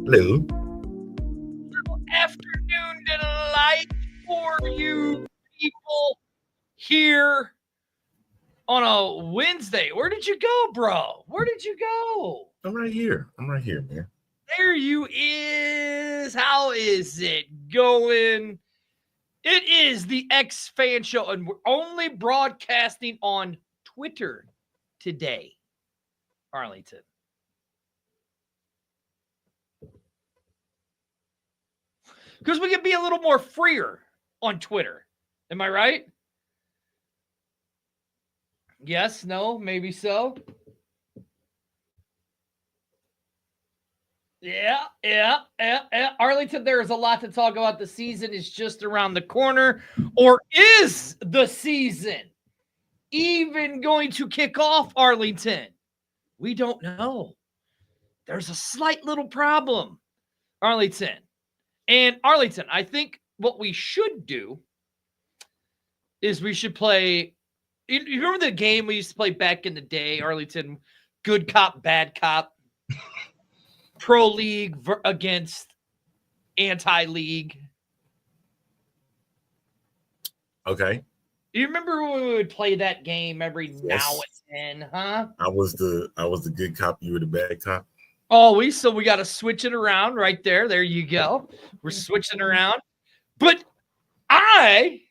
Hello. Afternoon delight for you people here on a Wednesday. Where did you go, bro? Where did you go? I'm right here. I'm right here, man. There you is. How is it going? It is the X Fan Show, and we're only broadcasting on Twitter today, Arlington. Because we can be a little more freer on Twitter. Am I right? Yes, no, maybe so. Yeah. Arlington, there is a lot to talk about. The season is just around the corner. Or is the season even going to kick off, Arlington? We don't know. There's a slight little problem, Arlington. And Arlington, I think what we should do is we should play. You remember the game we used to play back in the day, Arlington? Good cop, bad cop. Pro league against anti-league. Okay. You remember when we would play that game every now and then, huh? I was the good cop, you were the bad cop. Oh, we got to switch it around right there. There you go. We're switching around. But I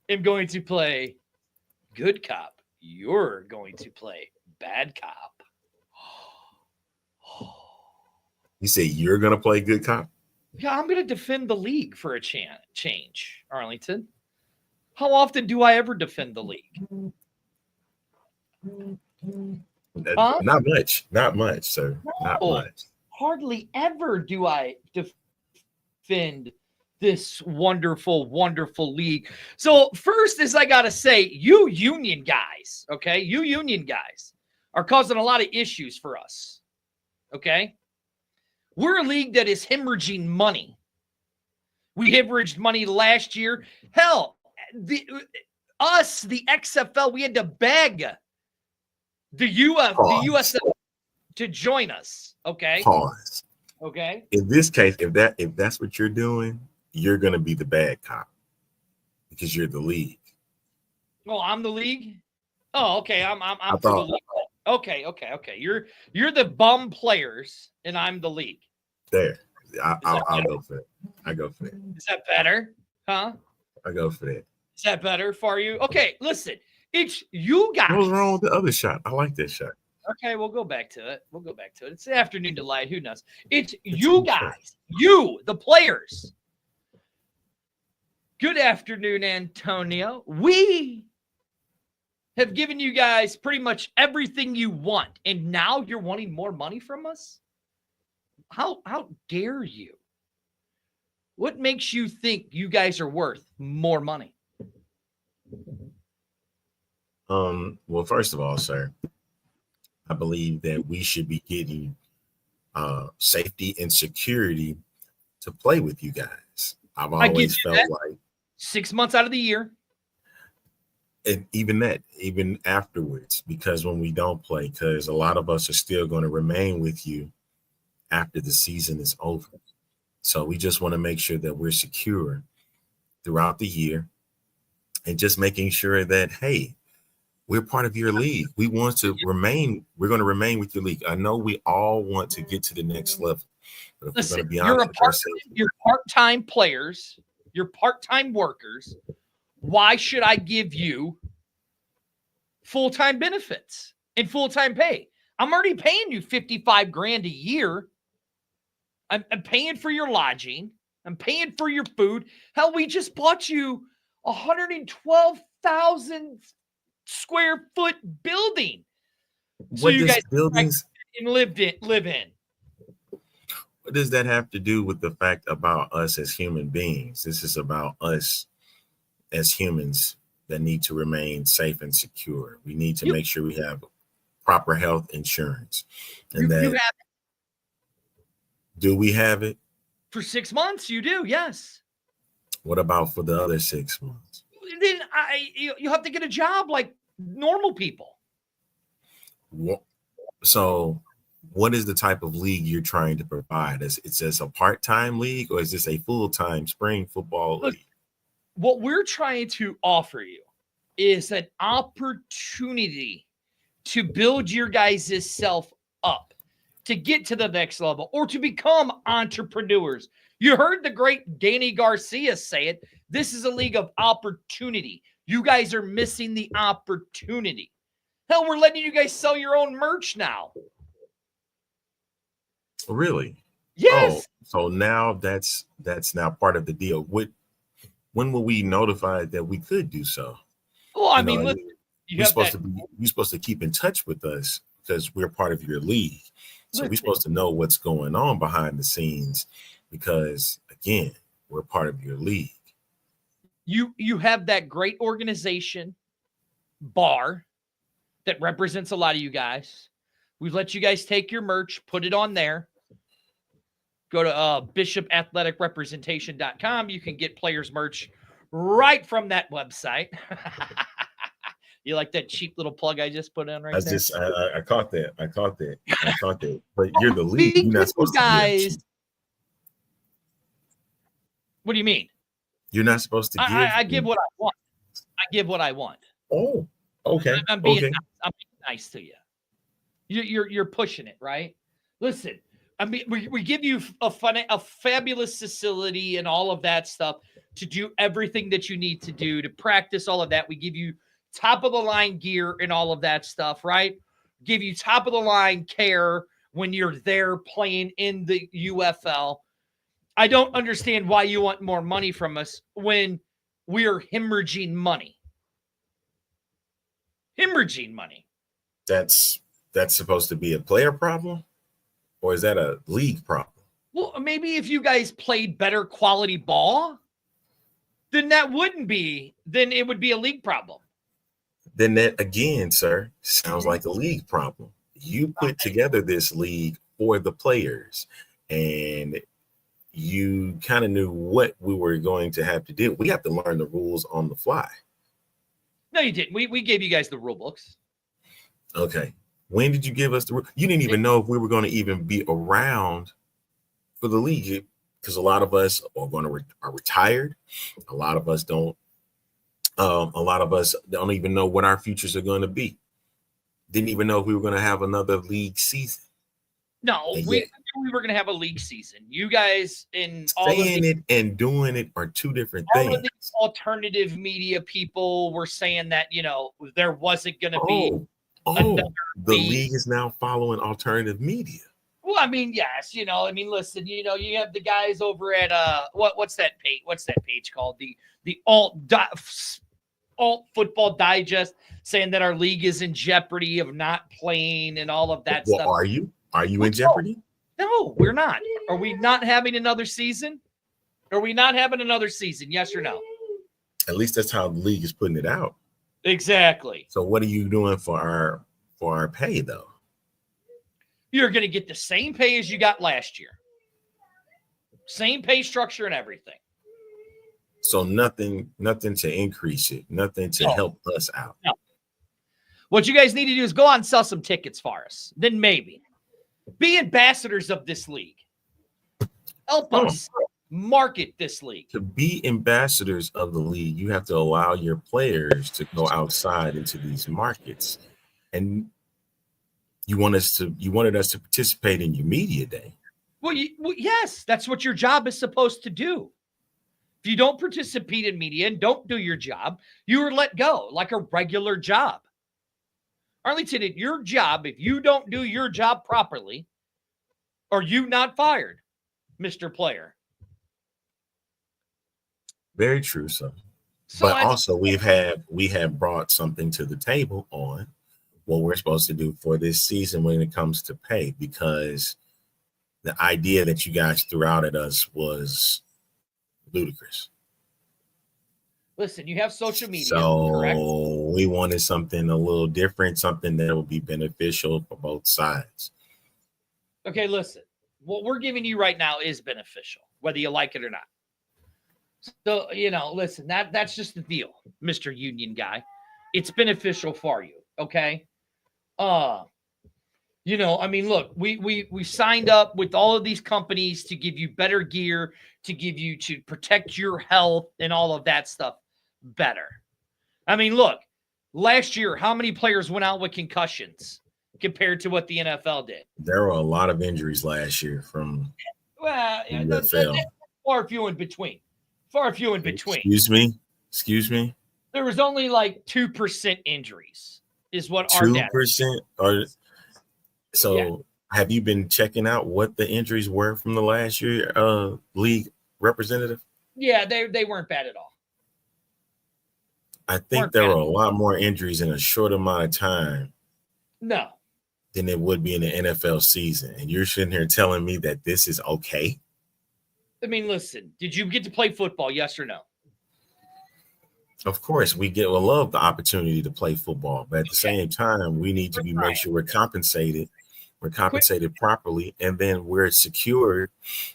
am going to play good cop. You're going to play bad cop. You say you're gonna play good cop? Yeah, I'm going to defend the league for a change, Arlington. How often do I ever defend the league? Huh? Not much, sir. Not much. Hardly ever do I defend this wonderful, wonderful league. So first is I got to say, you union guys, okay? You union guys are causing a lot of issues for us, okay? We're a league that is hemorrhaging money. We hemorrhaged money last year. Hell, the XFL, we had to beg the USFL to join us. Okay. Pause. Okay. In this case, if that's what you're doing, you're gonna be the bad cop because you're the league. Oh, I'm the league. Oh, okay. I'm for the league. Okay. You're the bum players, and I'm the league. There. I'll go for it. I go for it. Is that better? Huh? I go for it. Is that better for you? Okay, listen. It's you guys. What was wrong with the other shot? I like this shot. Okay, we'll go back to it. It's the afternoon delight. Who knows? It's you guys. You, the players. Good afternoon, Antonio. We have given you guys pretty much everything you want, and now you're wanting more money from us? How dare you? What makes you think you guys are worth more money? Well, first of all, sir, I believe that we should be getting safety and security to play with you guys. I've always felt like 6 months out of the year. And even afterwards, because when we don't play, because a lot of us are still going to remain with you after the season is over. So we just want to make sure that we're secure throughout the year and just making sure that, hey, we're part of your league. We want to remain. We're going to remain with your league. I know we all want to get to the next level. But if listen, we're going to be honest, you're part-time players, you're part-time workers. Why should I give you full-time benefits and full-time pay? I'm already paying you $55,000 a year. I'm paying for your lodging. I'm paying for your food. Hell, we just bought you 112,000 square foot building. So you guys and live in. What does that have to do with the fact about us as human beings? This is about us as humans that need to remain safe and secure. We need to make sure we have proper health insurance. And you have it. Do we have it? For 6 months, you do, yes. What about for the other 6 months? Then you have to get a job like normal people. So what is the type of league you're trying to provide? Is this a part-time league or is this a full-time spring football Look, league? what we're trying to offer you is an opportunity to build your guys' self up, to get to the next level, or to become entrepreneurs. You heard the great Danny Garcia say it. This is a league of opportunity. You guys are missing the opportunity. Hell, we're letting you guys sell your own merch now. Really? Yes. Oh, so now that's now part of the deal. When will we notify that we could do so? Well, I mean, listen, you're supposed to keep in touch with us because we're part of your league. So we're supposed to know what's going on behind the scenes because, again, we're part of your league. You have that great organization, Bar, that represents a lot of you guys. We've let you guys take your merch, put it on there. Go to bishopathleticrepresentation.com. You can get players' merch right from that website. You like that cheap little plug I just put in right there? I caught that. I caught that. But you're the league. You're not supposed to give. What do you mean? You're not supposed to give. I give what I want. I give what I want. Oh, okay. I'm being nice. I'm being nice to you. You're pushing it, right? Listen, I mean, we give you a fabulous facility and all of that stuff to do everything that you need to do to practice all of that. We give you top of the line gear and all of that stuff, right? Give you top of the line care when you're there playing in the UFL. I don't understand why you want more money from us when we're hemorrhaging money. Hemorrhaging money. That's supposed to be a player problem? Or is that a league problem? Well, maybe if you guys played better quality ball, then that wouldn't be, then it would be a league problem. Then that, again, sir, sounds like a league problem. You put together this league for the players, and you kind of knew what we were going to have to do. We have to learn the rules on the fly. No, you didn't. We gave you guys the rule books. Okay. When did you give us the rule? You didn't even know if we were going to even be around for the league because a lot of us are retired. A lot of us don't. A lot of us don't even know what our futures are going to be. Didn't even know if we were going to have another league season. No, we knew we were going to have a league season. You guys in saying it and doing it are two different things. All of these alternative media people were saying that, there wasn't going to be. The league is now following alternative media. Well, I mean, yes, listen, you have the guys over at what's that page? What's that page called? The alt Football Digest saying that our league is in jeopardy of not playing and all of that stuff. Are you? Are you in jeopardy? No, we're not. Are we not having another season? Are we not having another season? Yes or no? At least that's how the league is putting it out. Exactly. So what are you doing for our pay though? You're going to get the same pay as you got last year. Same pay structure and everything. So nothing to increase it, nothing to help us out. No. What you guys need to do is go out and sell some tickets for us. Then maybe be ambassadors of this league. Help us market this league. To be ambassadors of the league, you have to allow your players to go outside into these markets. And you wanted us to participate in your media day. Well, yes, that's what your job is supposed to do. If you don't participate in media and don't do your job, you are let go like a regular job. Arlington, your job, if you don't do your job properly, are you not fired, Mr. Player? Very true, sir. But also we have brought something to the table on what we're supposed to do for this season when it comes to pay, because the idea that you guys threw out at us was ludicrous. Listen, you have social media, so correct? We wanted something a little different, something that would be beneficial for both sides. Okay, listen, what we're giving you right now is beneficial, whether you like it or not. So, listen, that's just the deal, Mr. Union guy. It's beneficial for you, okay? You know, I mean, look, we signed up with all of these companies to give you better gear, to protect your health and all of that stuff better. I mean, look, last year, how many players went out with concussions compared to what the NFL did? There were a lot of injuries last year from Well, the NFL. far few in between. Far few in between. Excuse me. There was only like 2% injuries, is what our data. 2%? Or so yeah. Have you been checking out what the injuries were from the last year league representative? Yeah, they weren't bad at all. I think there were a lot more injuries in a short amount of time. No. Than it would be in the NFL season. And you're sitting here telling me that this is okay? I mean, listen, did you get to play football, yes or no? Of course, we love the opportunity to play football, but at the same time, we need to make sure we're compensated. We're compensated properly, and then we're secured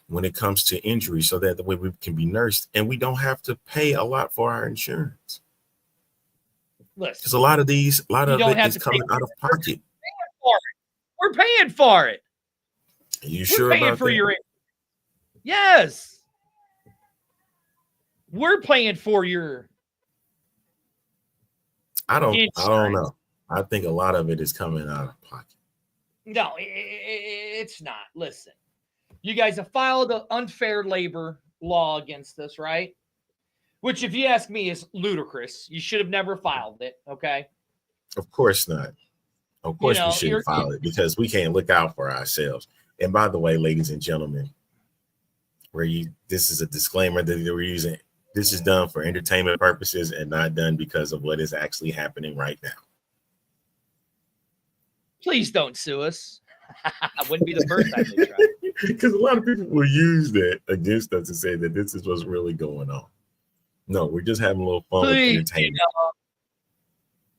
when it comes to injury, so that the way we can be nursed, and we don't have to pay a lot for our insurance. Because a lot of it is coming out of pocket. We're paying for it. Are you sure about that? Yes. We're paying for your. I don't know. I think a lot of it is coming out of pocket. No, it's not. Listen, you guys have filed an unfair labor law against us, right? Which, if you ask me, is ludicrous. You should have never filed it, okay? Of course not. Of course we shouldn't file it because we can't look out for ourselves. And by the way, ladies and gentlemen, this is a disclaimer that we're using. This is done for entertainment purposes and not done because of what is actually happening right now. Please don't sue us. Wouldn't be the first time they try. Because a lot of people will use that against us to say that this is what's really going on. No, we're just having a little fun with entertainment.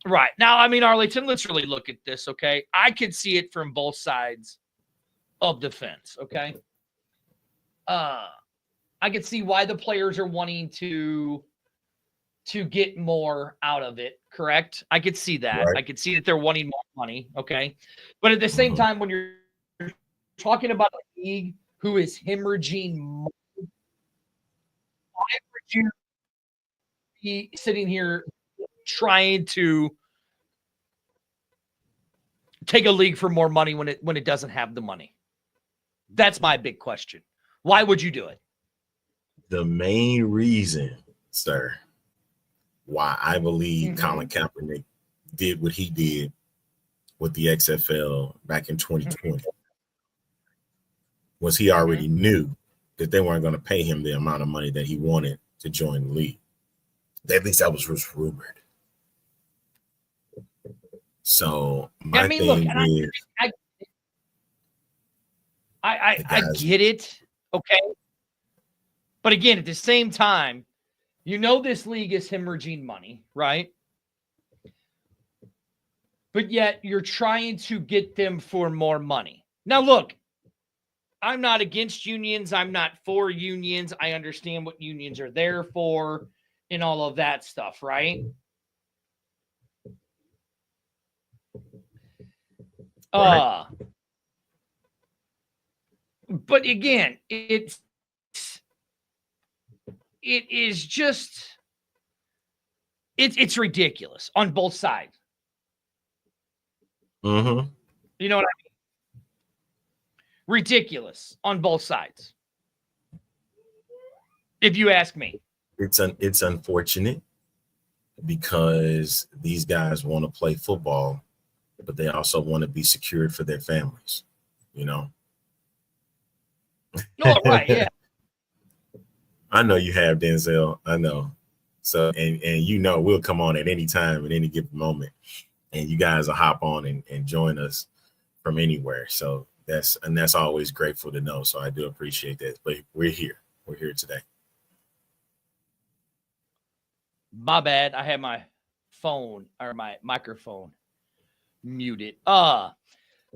Right. Now, I mean, Arlington, let's really look at this, okay? I can see it from both sides of the fence, okay? I can see why the players are wanting to get more out of it, correct? I could see that. Right. I could see that they're wanting more money, okay? But at the same time, when you're talking about a league who is hemorrhaging money, why would you be sitting here trying to take a league for more money when it doesn't have the money? That's my big question. Why would you do it? The main reason, sir, why I believe Colin Kaepernick did what he did with the XFL back in 2020 was he already knew that they weren't going to pay him the amount of money that he wanted to join the league. At least that was rumored. So my thing is, I get it, okay. But again, at the same time, this league is hemorrhaging money, right? But yet you're trying to get them for more money. Now, look, I'm not against unions. I'm not for unions. I understand what unions are there for and all of that stuff, right? Right. But again, it is just it's ridiculous on both sides. Mm-hmm. You know what I mean? Ridiculous on both sides. If you ask me. It's unfortunate because these guys want to play football, but they also want to be secured for their families, Oh, right, yeah. I know you have, Denzel. I know. So, and we'll come on at any time, at any given moment, and you guys will hop on and join us from anywhere. So that's always grateful to know. So I do appreciate that. But we're here. We're here today. My bad. I had my phone or my microphone muted.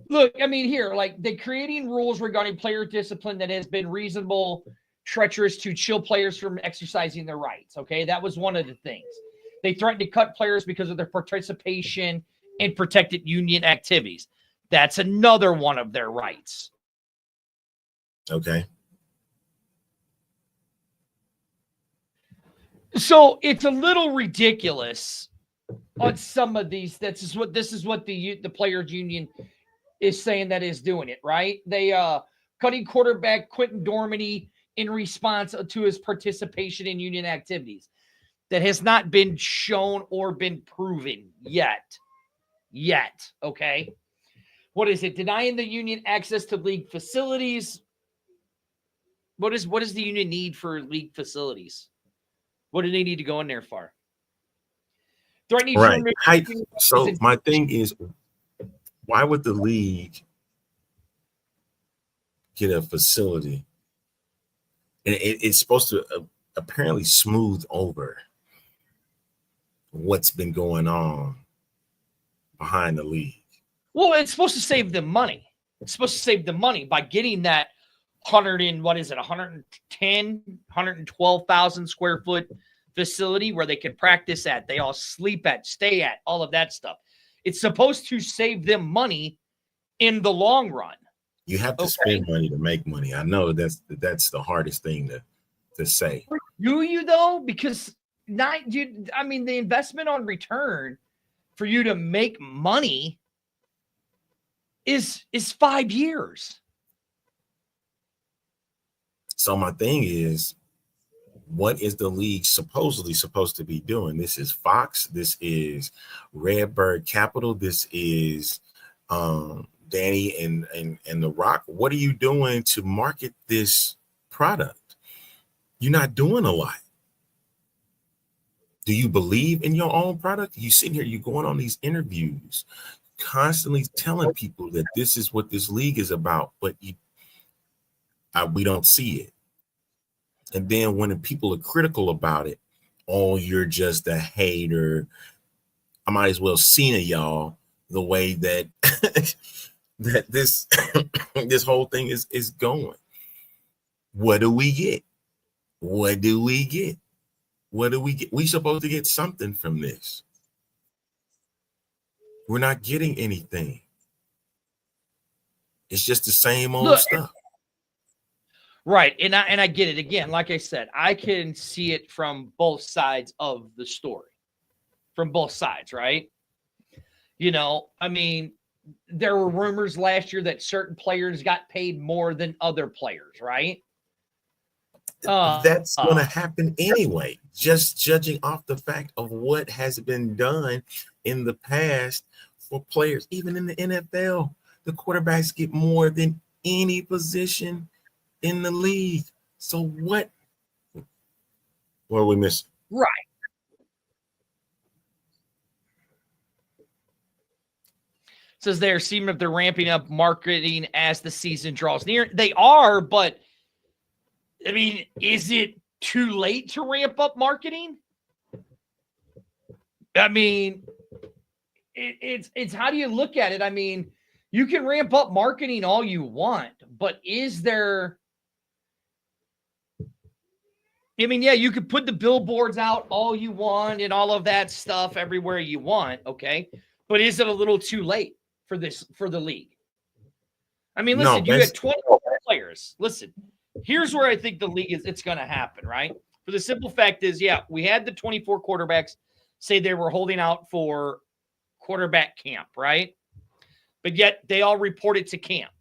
Look, I mean, here, like they're creating rules regarding player discipline that has been reasonable, treacherous to chill players from exercising their rights. Okay, that was one of the things. They threatened to cut players because of their participation in protected union activities. That's another one of their rights. Okay. So it's a little ridiculous on some of these. This is what the players union is saying that is doing it, right? They cutting quarterback Quentin Dormady in response to his participation in union activities that has not been shown or been proven yet. Okay. What is it? Denying the union access to league facilities. What does the union need for league facilities? What do they need to go in there for? Threatening right. So my thing is, why would the league get a facility? And it's supposed to apparently smooth over what's been going on behind the league. Well, it's supposed to save them money. It's supposed to save them money by getting that 112,000 square foot facility where they can practice at, they all sleep at, stay at, all of that stuff. It's supposed to save them money in the long run. You have to spend money to make money. I know that's the hardest thing to say. Do you though? Because the investment on return for you to make money is 5 years. So my thing is, what is the league supposedly supposed to be doing? This is Fox. This is Redbird Capital. This is Danny and The Rock. What are you doing to market this product? You're not doing a lot. Do you believe in your own product? You sitting here, you're going on these interviews, constantly telling people that this is what this league is about, but we don't see it. And then when the people are critical about it, oh, you're just a hater. I might as well Cena y'all the way that that this this whole thing is going. What do we get? What do we get? What do we get? We're supposed to get something from this. We're not getting anything. It's just the same old stuff. Right. And I get it. Again, like I said, I can see it from both sides of the story. From both sides, right? You know, I mean, there were rumors last year that certain players got paid more than other players, right? That's going to happen anyway, just judging off the fact of what has been done in the past for players. Even in the NFL, the quarterbacks get more than any position in the league. So what are we missing? Right. Says they're seeming if they're ramping up marketing as the season draws near. They are, but I mean, is it too late to ramp up marketing? I mean, it's how do you look at it? I mean, you can ramp up marketing all you want, but is there? I mean, yeah, you could put the billboards out all you want and all of that stuff everywhere you want, okay? But is it a little too late for the league? I mean, listen, you got 20 players. Listen, here's where I think the league it's going to happen, right? For the simple fact is, yeah, we had the 24 quarterbacks say they were holding out for quarterback camp, right? But yet they all reported to camp.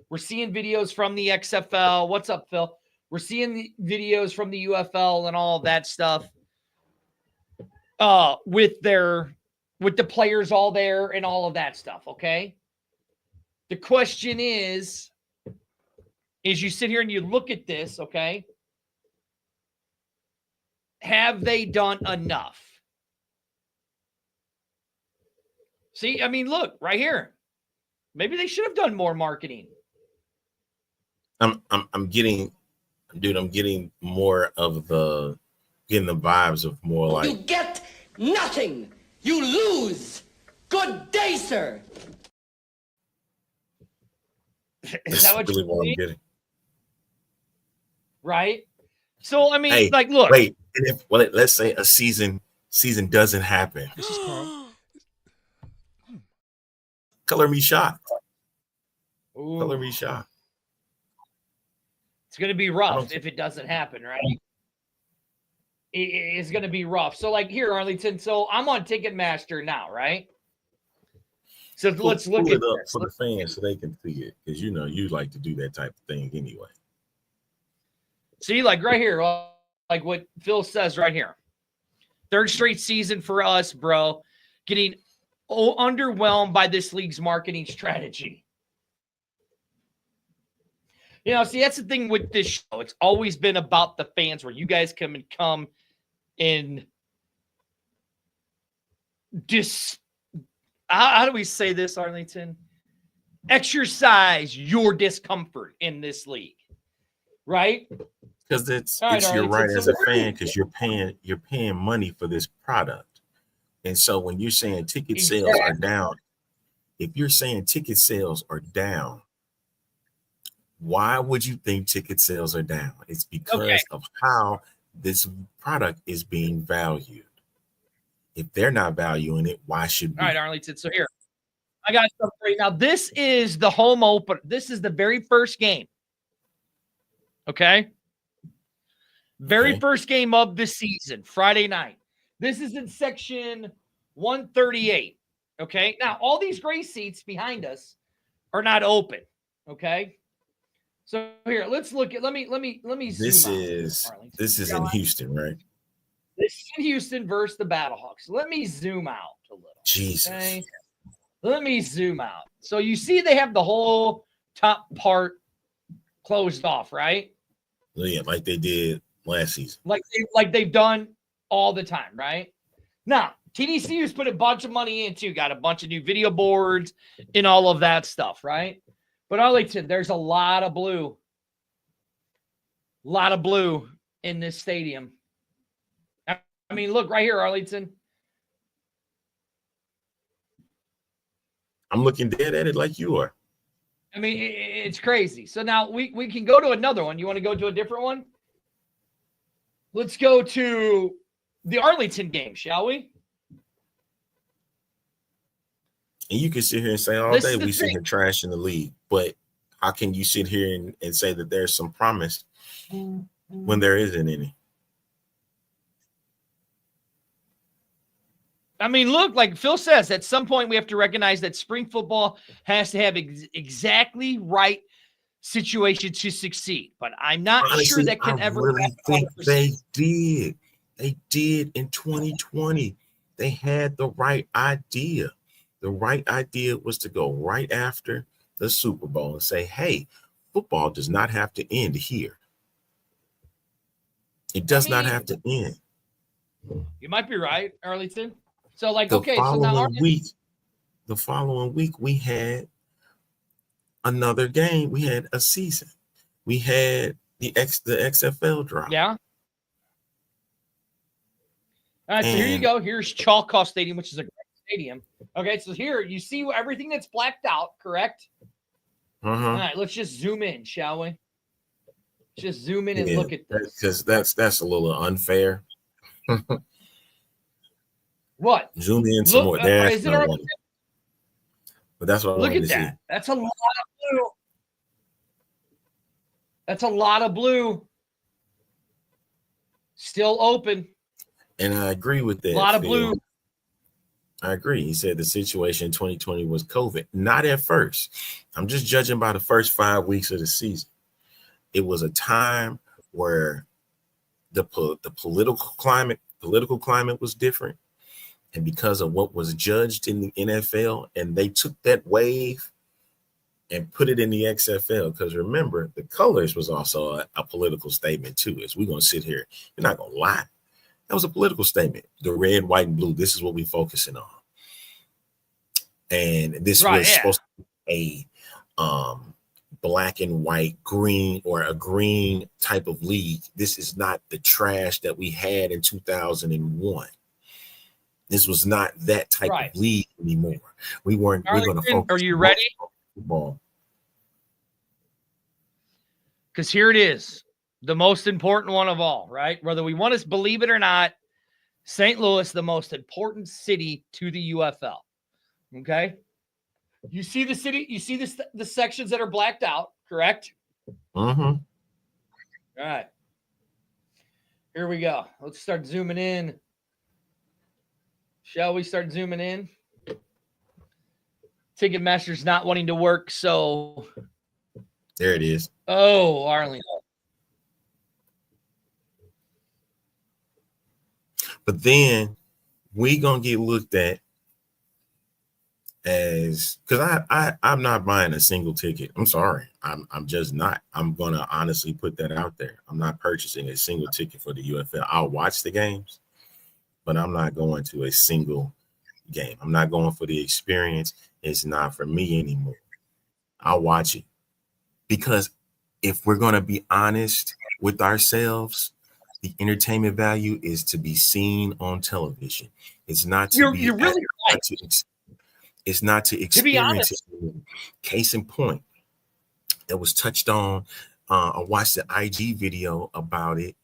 We're seeing videos from the XFL. What's up, Phil? We're seeing the videos from the UFL and all that stuff with the players all there and all of that stuff, okay? The question is you sit here and you look at this, okay? Have they done enough? See, I mean, look, right here. Maybe they should have done more marketing. I'm getting more of getting the vibes of more like, you get nothing, you lose. Good day, sir. Is that what really you what I'm getting? Right? So I mean, hey, like, look. Wait, and if let's say a season doesn't happen. This is Carl. Color me shocked. Ooh. Color me shocked. It's going to be rough if it doesn't happen, right? It's going to be rough. So, like here, Arlington. So I'm on Ticketmaster now, right? So let's look at it up this. for the fans so they can see it, because you know you like to do that type of thing anyway. See, like right here, like what Phil says right here. Third straight season for us, bro. Getting underwhelmed by this league's marketing strategy. You know, see, that's the thing with this show. It's always been about the fans, where you guys come in how do we say this, Arlington? Exercise your discomfort in this league, right? Because it's right, your right so as a fan, because you're paying money for this product. And so when you're saying ticket sales are down, if you're saying ticket sales are down, why would you think ticket sales are down? It's because of how this product is being valued. If they're not valuing it, why should we? All right, Arlington. So here, I got stuff for you. Now, this is the home opener. This is the very first game. Okay? Very first game of the season, Friday night. This is in section 138. Okay? Now, all these gray seats behind us are not open. Okay? So here, let's look at let me This zoom is out, this is in Houston, right? This is in Houston versus the Battlehawks. Let me zoom out a little. Jesus. Okay? Let me zoom out. So you see they have the whole top part closed off, right? Yeah, like they did last season. Like they've done all the time, right? Now, TDCU's put a bunch of money into, got a bunch of new video boards and all of that stuff, right? But Arlington, there's a lot of blue. A lot of blue in this stadium. I mean, look right here, Arlington. I'm looking dead at it like you are. I mean, it's crazy. So now we can go to another one. You want to go to a different one? Let's go to the Arlington game, shall we? And you can sit here and say all day we sit here trashing the league, but how can you sit here and say that there's some promise when there isn't any? I mean, look, like Phil says, at some point we have to recognize that spring football has to have exactly right situation to succeed. But I'm not sure that can ever. I really think they did. They did in 2020. They had the right idea. The right idea was to go right after the Super Bowl and say, hey, football does not have to end here. It does not have to end. You might be right, Arlington. So, like, the following week, we had another game. We had a season. We had the XFL drop. Yeah. All right, so here you go. Here's Choctaw Stadium, which is a great stadium. Okay, so here you see everything that's blacked out, correct? All right, let's just zoom in, shall we? Just zoom in and look at this. Because that's a little unfair. What? Zoom in some more. But that's what I look at that. See. That's a lot of blue. That's a lot of blue. Still open. And I agree with that. A lot of blue. I agree. He said the situation in 2020 was COVID. Not at first. I'm just judging by the first 5 weeks of the season. It was a time where the political climate was different. And because of what was judged in the NFL, and they took that wave and put it in the XFL. Because remember, the colors was also a political statement too. As we're going to sit here, you're not going to lie. That was a political statement. The red, white, and blue. This is what we're focusing on. And this was supposed to be a black and white, green, or a green type of league. This is not the trash that we had in 2001. This was not that type of league anymore. We're going to focus. Are you ready? Football. Because here it is, the most important one of all, right? Whether we want to believe it or not, St. Louis, the most important city to the UFL. Okay? You see the city, you see the sections that are blacked out, correct? Mm-hmm. All right. Here we go. Let's start zooming in. Shall we start zooming in? Ticketmaster's not wanting to work, so There it is. oh, Arlene. But then we gonna get looked at as, because I'm not buying a single ticket. I'm sorry. I'm just not. I'm gonna honestly put that out there. I'm not purchasing a single ticket for the UFL. I'll watch the games, but I'm not going to a single game. I'm not going for the experience. It's not for me anymore. I'll watch it, because if we're gonna be honest with ourselves, the entertainment value is to be seen on television. It's not to be. You're really right. It's not to experience it. Case in point, that was touched on. I watched the IG video about it,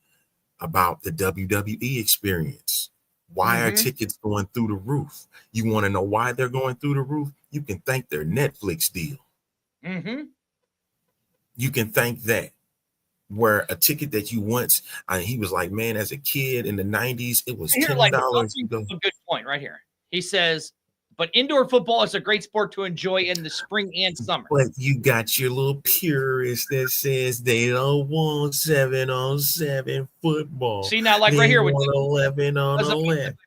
about the WWE experience. Why are tickets going through the roof? You want to know why they're going through the roof? You can thank their Netflix deal. You can thank that. Where a ticket that you once, he was like, man, as a kid in the 90s, it was $10. A good point right here. He says, but indoor football is a great sport to enjoy in the spring and summer. But you got your little purist that says they don't want 7-on-7 football. See, now, like right here with 11 on 11.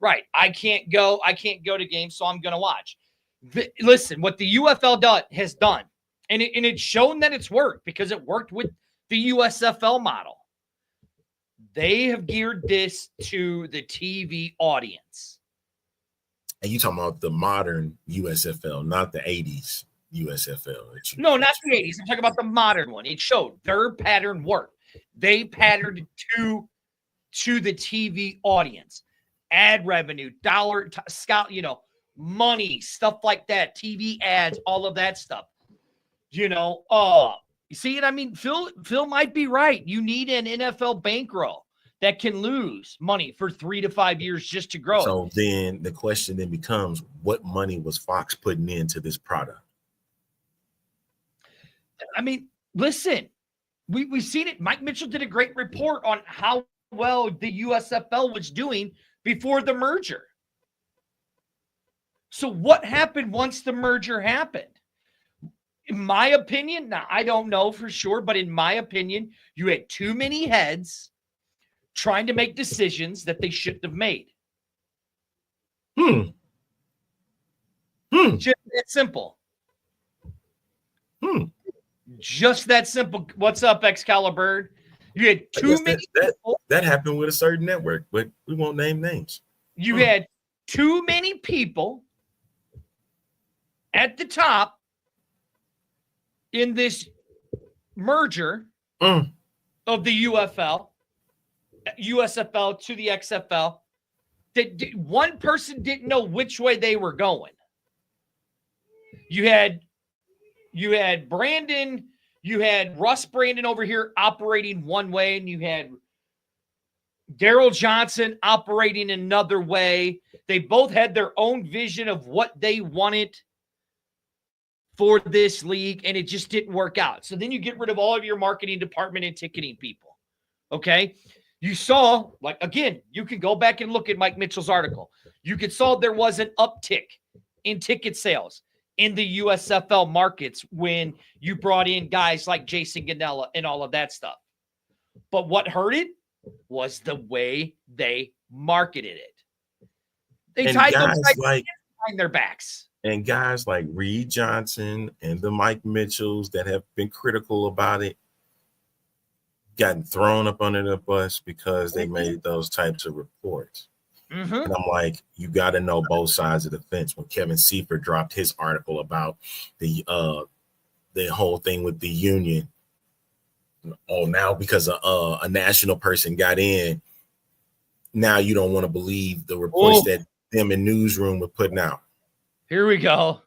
Right. I can't go to games, so I'm going to watch. Listen, what the UFL has done, and it's shown that it's worked because it worked with the USFL model. They have geared this to the TV audience. And you talking about the modern USFL, not the 80s USFL. No, not the 80s. I'm talking about the modern one. It showed their pattern worked. They patterned to the TV audience. Ad revenue, dollar, scout, money, stuff like that, TV ads, all of that stuff. You see it? I mean, Phil might be right. You need an NFL bankroll that can lose money for 3 to 5 years just to grow. So then the question then becomes, what money was Fox putting into this product? I mean, listen, we've seen it. Mike Mitchell did a great report on how well the USFL was doing before the merger. So what happened once the merger happened? In my opinion, now I don't know for sure, but in my opinion, you had too many heads trying to make decisions that they shouldn't have made. Just that simple. Just that simple. What's up, Excalibur? You had too many that happened with a certain network, but we won't name names. You had too many people at the top in this merger of the USFL to the XFL that one person didn't know which way they were going. You had Brandon, you had Russ Brandon over here operating one way, and you had Daryl Johnson operating another way. They both had their own vision of what they wanted for this league, and it just didn't work out. So then you get rid of all of your marketing department and ticketing people. Okay? You saw, again, you can go back and look at Mike Mitchell's article. You saw there was an uptick in ticket sales in the USFL markets when you brought in guys like Jason Ganella and all of that stuff. But what hurt it was the way they marketed it. They tied them behind their backs. And guys like Reed Johnson and the Mike Mitchells that have been critical about it gotten thrown up under the bus because they made those types of reports. And I'm like, you got to know both sides of the fence. When Kevin Seifert dropped his article about the whole thing with the union, now because a national person got in, now you don't want to believe the reports that them in Newsroom were putting out. Here we go.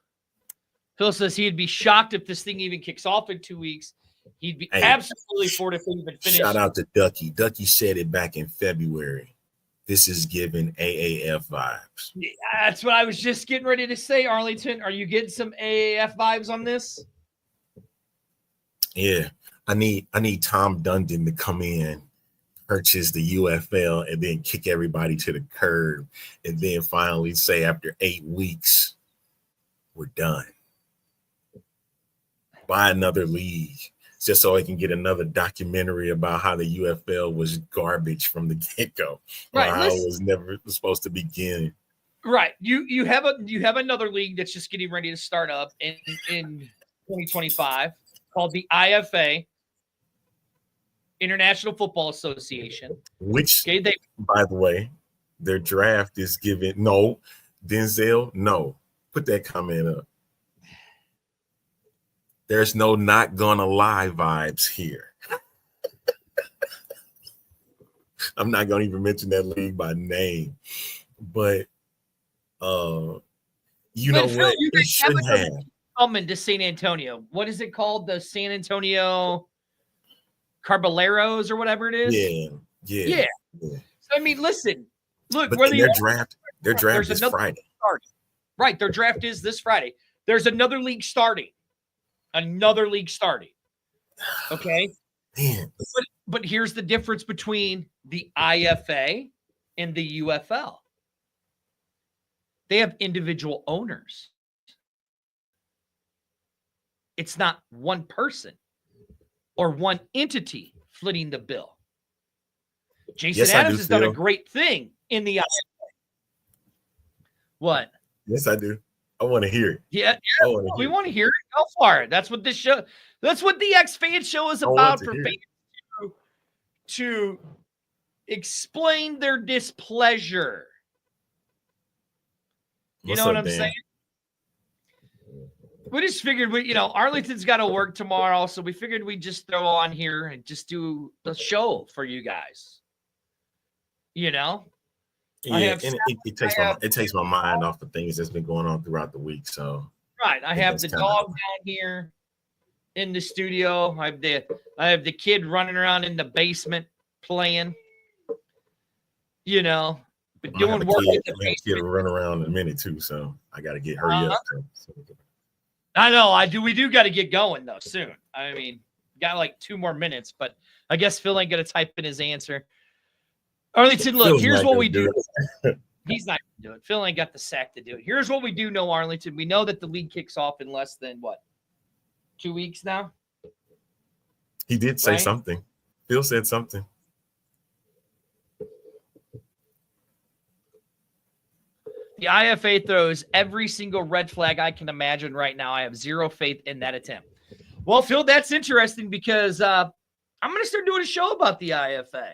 Phil says he'd be shocked if this thing even kicks off in 2 weeks. He'd be absolutely for it if it even finished. Shout out to Ducky. Ducky said it back in February. This is giving AAF vibes. Yeah, that's what I was just getting ready to say, Arlington. Are you getting some AAF vibes on this? Yeah, I need Tom Dundon to come in, purchase the UFL, and then kick everybody to the curb, and then finally say after 8 weeks, we're done. Buy another league just so I can get another documentary about how the UFL was garbage from the get-go, Right, or how it was never supposed to begin. Right. You have another league that's just getting ready to start up in 2025 called the IFA, International Football Association. Which, Okay, by the way, their draft is given no. Denzel, no. Put that comment up. There's no not gonna lie vibes here. I'm not gonna even mention that league by name, but you know Phil, what? you It guys shouldn't have. coming to San Antonio. What is it called? The San Antonio Carboleros or whatever it is? Yeah. So, I mean, listen, look, But whether their draft is Friday. Right, their draft is this Friday. There's another league starting. Okay. Man, But here's the difference between the IFA and the UFL. They have individual owners. It's not one person or one entity footing the bill. Jason Adams has done a great thing in the IFA. What? Yes, I do. I want to hear it. Yeah, we want to hear it. Go for it. That's what the X Fan Show is about, for fans to explain their displeasure. You know what I'm saying? We just figured Arlington's got to work tomorrow, so we figured we'd just throw on here and just do the show for you guys. Yeah, it takes my mind off the things that's been going on throughout the week. So right, I have the dog down here in the studio. I have the kid running around in the basement playing. But doing work in the basement. Kid will run around in a minute too, so I got to get hurry up. I know, we do got to get going though soon. I mean, got like 2 more minutes, but I guess Phil ain't gonna type in his answer. Arlington, look, here's what we do. He's not gonna do it. Phil ain't got the sack to do it. Here's what we do know, Arlington. We know that the league kicks off in less than 2 weeks now. He did say something. Phil said something. The IFA throws every single red flag I can imagine right now. I have zero faith in that attempt. Well, Phil, that's interesting because I'm going to start doing a show about the IFA.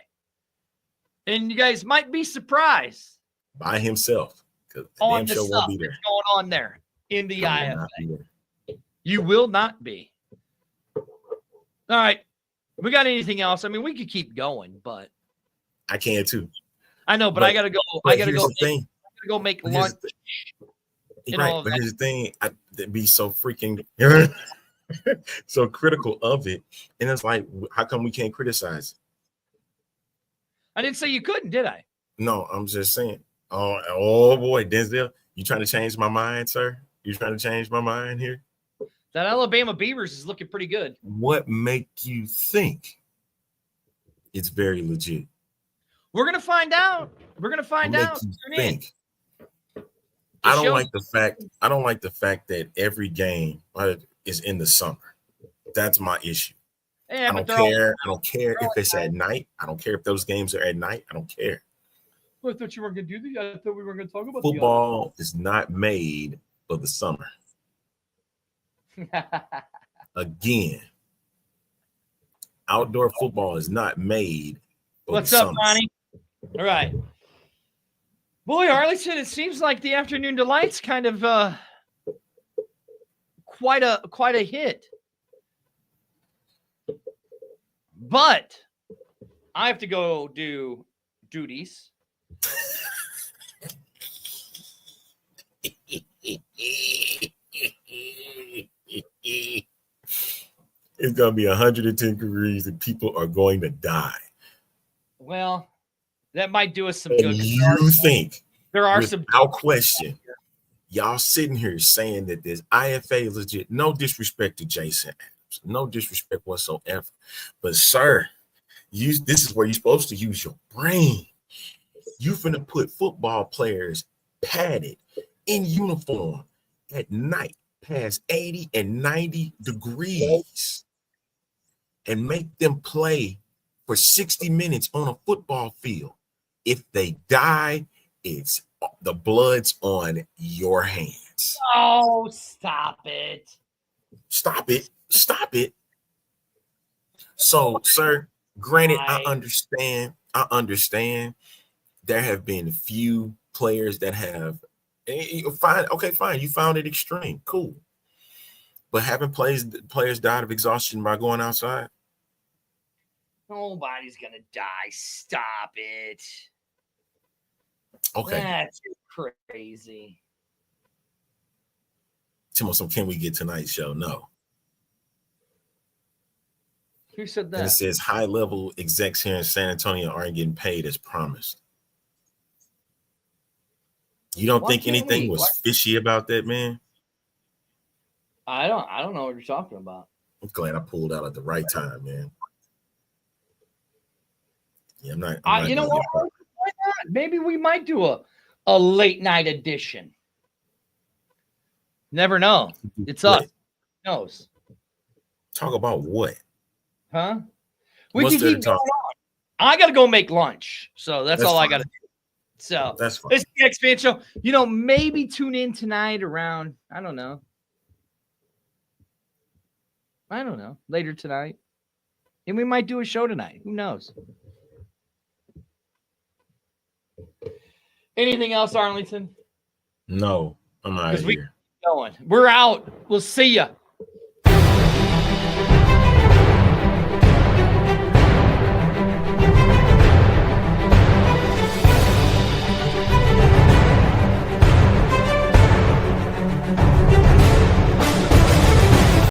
And you guys might be surprised. By himself. Because the on damn the show stuff won't be there. that's going on there in the IFA. You will not be. All right. We got anything else? I mean, we could keep going, but I can too. I know, but I gotta go. I gotta go make lunch. Right, but here's the thing: I'd be so freaking so critical of it, and it's like, how come we can't criticize it? I didn't say you couldn't, did I? No, I'm just saying. Oh boy, Denzel, you trying to change my mind, sir? You trying to change my mind here? That Alabama Beavers is looking pretty good. What make you think it's very legit? We're gonna find out. We're gonna find out. Think. I don't like the fact that every game is in the summer. That's my issue. Yeah, I don't care if it's at night. I don't care if those games are at night. I don't care. Well, I thought you weren't gonna do that. I thought we were gonna talk about football is not made for the summer. Again, outdoor football is not made for What's the up, summer. Ronnie? All right. Boy, Arlington, it seems like the Afternoon Delight's kind of quite a hit. But I have to go do duties. It's going to be 110 degrees and people are going to die. Well, That might do us some And good. you think, There are some without question, y'all sitting here saying that this IFA is legit. No disrespect to Jason Adams. No disrespect whatsoever. But, sir, this is where you're supposed to use your brain. You finna put football players padded in uniform at night past 80 and 90 degrees and make them play for 60 minutes on a football field. If they die, it's the blood's on your hands. Oh, stop it. Stop it. Stop it. So, sir, granted, I understand. There have been few players that have fine. You found it extreme. Cool. But haven't players died of exhaustion by going outside? Nobody's gonna die. Stop it. Okay. That's crazy. Timothy, can we get tonight's show? No. Who said that? And it says high-level execs here in San Antonio aren't getting paid as promised. You don't think anything was fishy about that, man? I don't know what you're talking about. I'm glad I pulled out at the right time, man. Yeah, I'm not you know what? Why not? Maybe we might do a late night edition. Never know. It's us. Who knows? Talk about what? Huh? We can keep going on. I got to go make lunch. So that's all fine. I got to do. So that's fine. It's the X-Fan Show. Maybe tune in tonight around, I don't know, later tonight. And we might do a show tonight. Who knows? Anything else, Arlington? No, I'm out of here. We're out. We'll see ya.